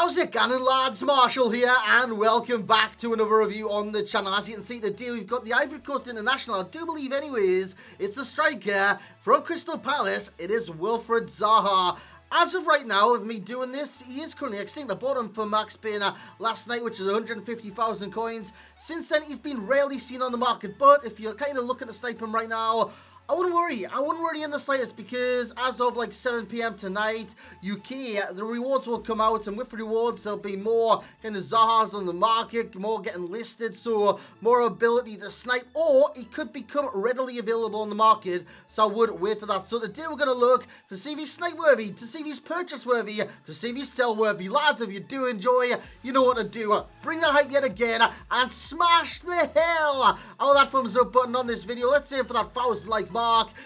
How's it going, lads? Marshall here, and welcome back to another review on the channel. As you can see today, we've got the Ivory Coast International. I do believe, anyways, it's a striker from Crystal Palace. It is Wilfried Zaha. As of right now, of me doing this, he is currently extinct. I bought him for max paying last night, which is 150,000 coins. Since then, he's been rarely seen on the market, but if you're kind of looking to snipe him right now, I wouldn't worry. I wouldn't worry in the slightest, because as of like 7 PM tonight, UK, the rewards will come out, and with rewards, there'll be more kind of Zahas on the market, more getting listed, so more ability to snipe, or it could become readily available on the market, so I would wait for that. So today we're going to look to see if he's snipe worthy, to see if he's purchase worthy, to see if he's sell worthy. Lads, if you do enjoy, you know what to do. Bring that hype yet again, and smash the hell out of that thumbs up button on this video. Let's aim for that 1,000 like mark.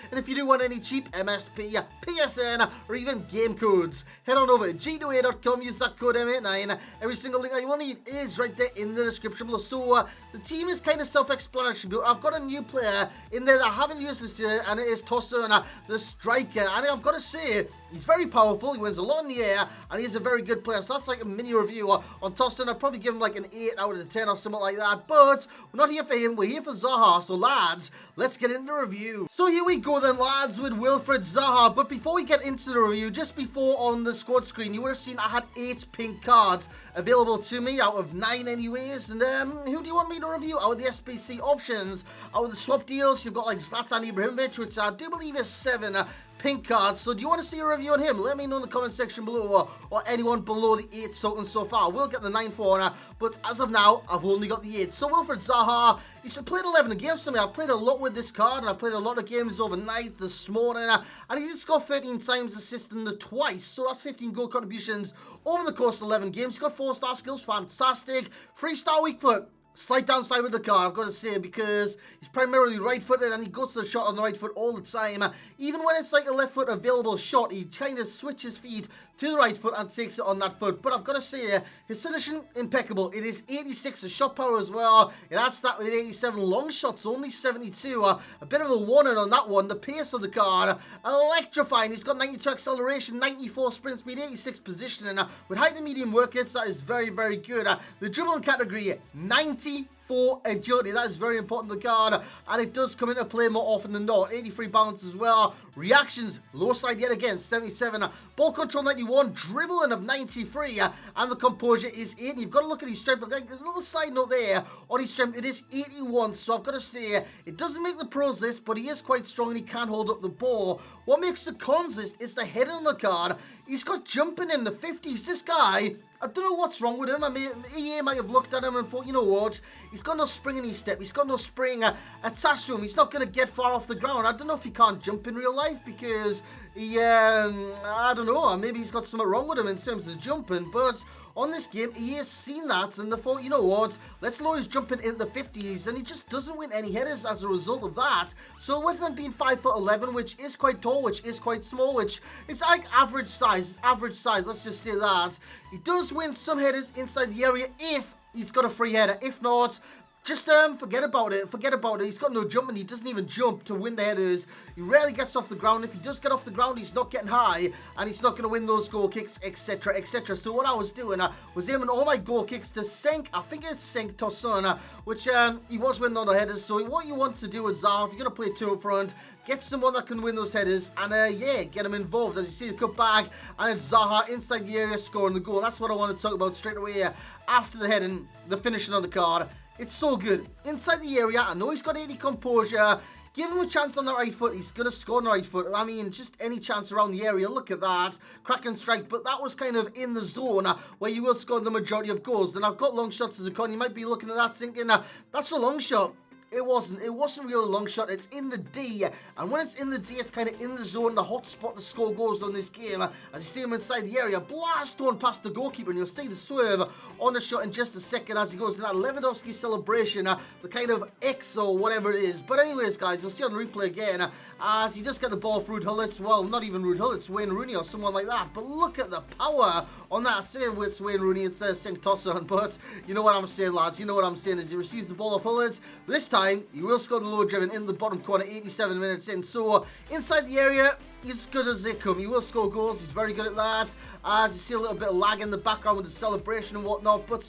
And if you do want any cheap MSP, PSN, or even game codes, head on over to g2a.com, use that code M89. Every single link that you will need is right there in the description below. So the team is kind of self-explanatory, but I've got a new player in there that I haven't used this year, and it is Tobu, the striker. And I've got to say, he's very powerful, he wins a lot in the air, and he's a very good player. So that's like a mini review on Tobu. I'd probably give him like an 8 out of 10 or something like that. But we're not here for him, we're here for Zaha. So lads, let's get into the review. So here we go then, lads, with Wilfried Zaha. But before we get into the review, just before on the squad screen, you would have seen I had 8 pink cards available to me out of 9 anyways. And who do you want me to review out of the SBC options? Out of the swap deals, you've got like Zlatan Ibrahimovic, which I do believe is 7 pink cards. So do you want to see a review on him? Let me know in the comment section below, or anyone below the 8 tokens so far. We'll get the 9 for, but as of now, I've only got the 8. So Wilfried Zaha, he's played 11 games for me. I've played a lot with this card, and I've played a lot of games overnight this morning, and he did score 13 times, assisting the twice. So that's 15 goal contributions over the course of 11 games. He's got 4-star skills, fantastic. 3-star weak foot. Slight downside with the card, I've got to say, because he's primarily right-footed and he goes to the shot on the right foot all the time. Even when it's like a left foot available shot, he kind of switches feet to the right foot and takes it on that foot. But I've got to say, his finishing, impeccable. It is 86 shot power as well. It adds that with 87 long shots, only 72. A bit of a warning on that one. The pace of the card, electrifying. He's got 92 acceleration, 94 sprint speed, 86 positioning. With height and medium work rates, that is very, very good. The dribbling category, 94 agility. That is very important to the card, and it does come into play more often than not. 83 balance as well. Reactions, low side yet again, 77. Ball control, 91. Dribbling of 93. And the composure is 8. And you've got to look at his strength. There's a little side note there on his strength. It is 81. So I've got to say, it doesn't make the pros list, but he is quite strong and he can hold up the ball. What makes the cons list is the header on the card. He's got jumping in the 50s. This guy, I don't know what's wrong with him. I mean, EA might have looked at him and thought, you know what, he's got no spring in his step. He's got no spring attached to him. He's not going to get far off the ground. I don't know if he can't jump in real life, because he, I don't know, maybe he's got something wrong with him in terms of jumping. But on this game, he has seen that, and they thought, you know what, let's lower his jumping in the 50s, and he just doesn't win any headers as a result of that. So with him being 5'11", which is quite tall, which is quite small, which is like average size, it's average size, let's just say that, he does win some headers inside the area if he's got a free header. If not, just forget about it. Forget about it. He's got no jumping. He doesn't even jump to win the headers. He rarely gets off the ground. If he does get off the ground, he's not getting high, and he's not going to win those goal kicks, etc., etc. So what I was doing was aiming all my goal kicks to sink. I think it's sink Tosun, which he was winning all the headers. So what you want to do with Zaha, if you're going to play 2 up front, get someone that can win those headers, and yeah, get him involved. As you see the cut back, and it's Zaha inside the area scoring the goal. That's what I want to talk about straight away after the heading, the finishing on the card. It's so good. Inside the area, I know he's got 80 composure. Give him a chance on the right foot. He's going to score on the right foot. I mean, just any chance around the area. Look at that. Crack and strike. But that was kind of in the zone where you will score the majority of goals. And I've got long shots as a con. You might be looking at that thinking, that's a long shot. It wasn't really a long shot. It's in the D, and when it's in the D, it's kind of in the zone, the hot spot to score goals on this game. As you see him inside the area, blast one past the goalkeeper, and you'll see the swerve on the shot in just a second as he goes in that Lewandowski celebration, the kind of X or whatever it is. But anyways, guys, you'll see on the replay again, as he just got the ball for Ruud Hullets. Well, not even Ruud Hullets, Wayne Rooney or someone like that. But look at the power on that. I say it's Wayne Rooney instead of Sink Tosun, but you know what I'm saying, lads. You know what I'm saying is he receives the ball off Hullets. This time, he will score the low driven in the bottom corner, 87 minutes in. So inside the area, he's as good as they come. He will score goals. He's very good at that. As you see a little bit of lag in the background with the celebration and whatnot. But,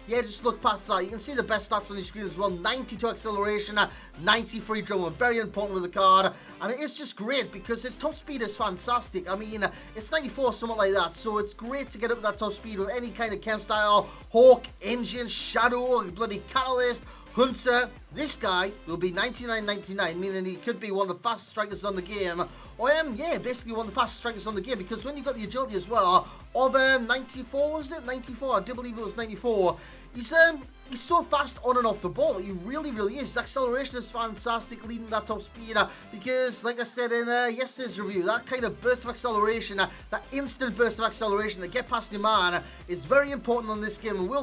yeah, just look past that. You can see the best stats on your screen as well. 92 acceleration, 93 dribbling. Very important with the card. And it is just great because his top speed is fantastic. I mean, it's 94, something like that. So it's great to get up with that top speed with any kind of chem style. Hawk, Engine, Shadow, bloody Catalyst, Hunter. This guy will be 99.99, meaning he could be one of the fastest strikers on the game. Yeah, basically one of the fastest strikers on the game, because when you got the agility as well of 94, was it? 94, I do believe it was 94. He's so fast on and off the ball. He really, really is. His acceleration is fantastic, leading that top speed. Because, like I said in yesterday's review, that kind of burst of acceleration, that instant burst of acceleration to get past your man is very important on this game. And there's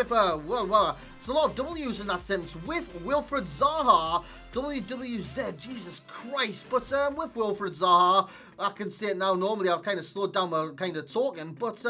a lot of W's in that sentence. With Wilfred Zaha, WWZ, Jesus Christ. But with Wilfred Zaha, I can say it now. Normally, I've kind of slowed down my kind of talking. But,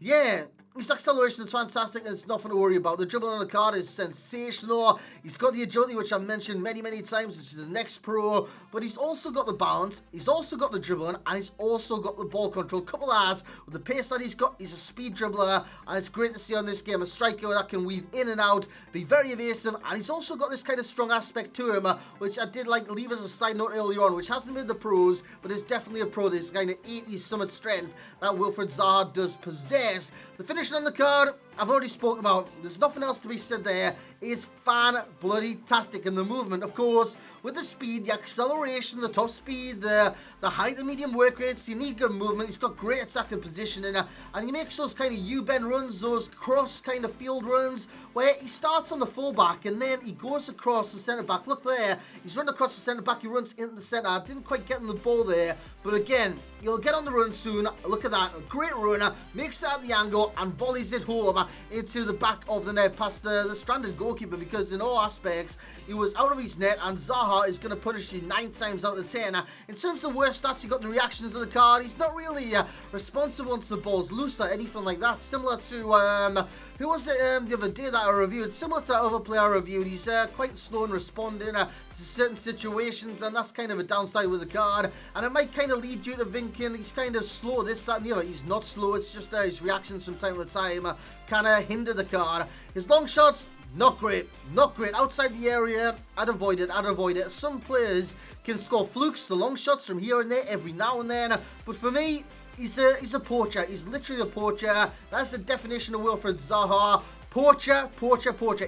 yeah. His acceleration is fantastic and it's nothing to worry about. The dribbling on the card is sensational. He's got the agility, which I've mentioned many, many times, which is the next pro. But he's also got the balance. He's also got the dribbling. And he's also got the ball control. Couple of ads with the pace that he's got. He's a speed dribbler. And it's great to see on this game a striker that can weave in and out, be very evasive. And he's also got this kind of strong aspect to him, which I did like leave as a side note earlier on, which hasn't been the pros, but is definitely a pro. This kind of 80 summit strength that Wilfred Zaha does possess. The finish on the card, I've already spoken about. There's nothing else to be said there. It is fan-bloody-tastic. And the movement, of course, with the speed, the acceleration, the top speed, the height, the medium work rates, you need good movement. He's got great attacking positioning, and he makes those kind of U-bend runs, those cross kind of field runs, where he starts on the fullback and then he goes across the centre-back. Look there, he's running across the centre-back, he runs into the centre. I didn't quite get in the ball there, but again, you'll get on the run soon. Look at that, a great runner, makes it at the angle and volleys it home into the back of the net past the stranded goalkeeper, because in all aspects he was out of his net, and Zaha is going to punish you 9 times out of 10. In terms of worst stats, he got the reactions of the card. He's not really responsive once the ball's loose or anything like that. Similar to who was it the other day that I reviewed? Similar to other player I reviewed, he's quite slow in responding to certain situations, and that's kind of a downside with the card. And it might kind of lead you to thinking he's kind of slow, this, that, and the other. He's not slow, it's just his reactions from time to time kind of hinder the card. His long shots, not great, not great. Outside the area, I'd avoid it. Some players can score flukes, the long shots from here and there every now and then, but for me, he's a poacher. He's literally a poacher. That's the definition of Wilfred Zaha. Poacher.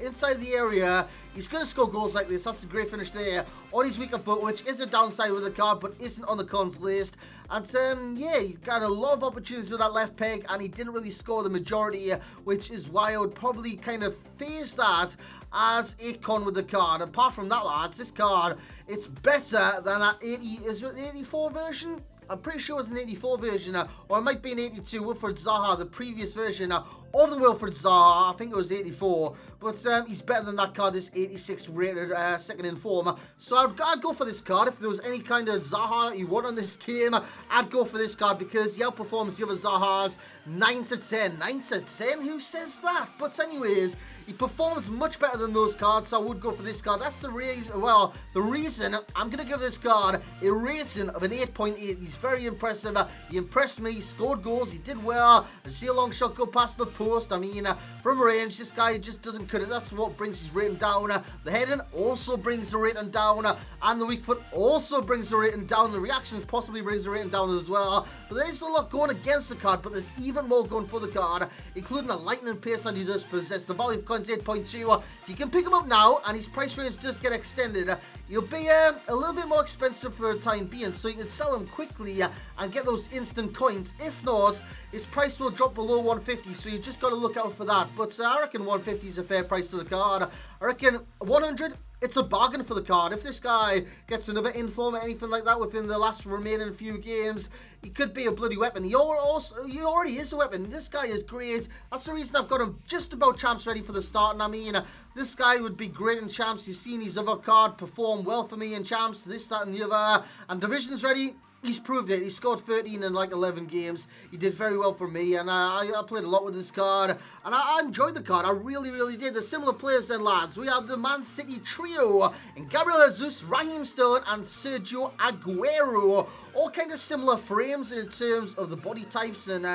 Inside the area, he's going to score goals like this. That's a great finish there on his weaker foot, which is a downside with the card, but isn't on the cons list. And yeah, he's got a lot of opportunities with that left peg, and he didn't really score the majority, which is why I would probably kind of face that as a con with the card. Apart from that, lads, this card, it's better than that 80, is it the 84 version? I'm pretty sure it was an 84 version, or it might be an 82, Wilfred Zaha, the previous version of the Wilfred Zaha. I think it was 84, but he's better than that card, this 86 rated second in form. So I'd go for this card. If there was any kind of Zaha that you want on this game, I'd go for this card because he outperforms the other Zahas 9 to 10. 9 to 10? Who says that? But anyways, he performs much better than those cards, so I would go for this card. That's the reason, the reason I'm going to give this card a rating of an 8.8. He's very impressive. He impressed me. He scored goals. He did well. I see a long shot go past the post. I mean, from range, this guy just doesn't cut it. That's what brings his rating down. The heading also brings the rating down, and the weak foot also brings the rating down. The reactions possibly brings the rating down as well. But there's a lot going against the card, but there's even more going for the card, including a lightning pace that he does possess. The value of coins 8.2. You can pick him up now, and his price range does get extended. He'll be a little bit more expensive for the time being, so you can sell him quickly and get those instant coins. If not, his price will drop below 150, so you just got to look out for that. But I reckon 150 is a fair price to the card. I reckon 100, it's a bargain for the card. If this guy gets another inform or anything like that within the last remaining few games, he could be a bloody weapon. He already is a weapon. This guy is great. That's the reason I've got him just about champs ready for the start. And I mean, this guy would be great in champs. You've seen his other card perform well for me in champs. This, that, and the other. And divisions ready. he's proved it. He scored 13 in like 11 games. He did very well for me, and I played a lot with this card, and I enjoyed the card. I really, really did. There's similar players then, lads. We have the Man City trio, and Gabriel Jesus, Raheem Sterling, and Sergio Aguero. All kind of similar frames in terms of the body types, and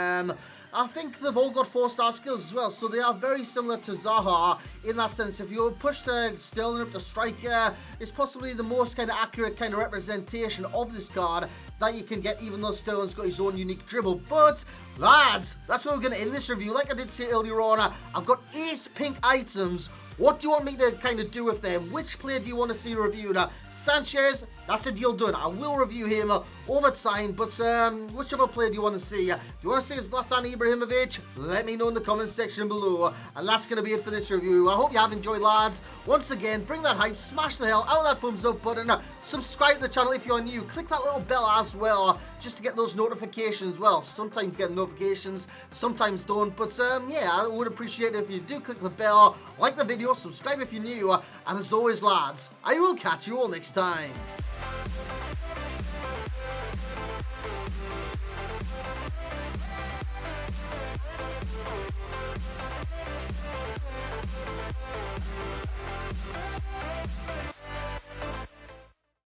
I think they've all got 4-star skills as well, so they are very similar to Zaha in that sense. If you push Sterling up to striker, it's possibly the most kind of accurate kind of representation of this card that you can get, even though Sterling's got his own unique dribble. But, lads, that's where we're going to end this review. Like I did say earlier on, I've got ace pink items. What do you want me to kind of do with them? Which player do you want to see reviewed? Sanchez, that's a deal done. I will review him over time, but which other player do you want to see? Do you want to see Zlatan Ibrahimovic? Let me know in the comment section below. And that's going to be it for this review. I hope you have enjoyed, lads. Once again, bring that hype, smash the hell out of that thumbs up button, subscribe to the channel if you're new, click that little bell as well, just to get those notifications. Well, sometimes get notifications, sometimes don't, but yeah, I would appreciate it if you do click the bell, like the video, subscribe if you're new, and as always, lads, I will catch you all next time.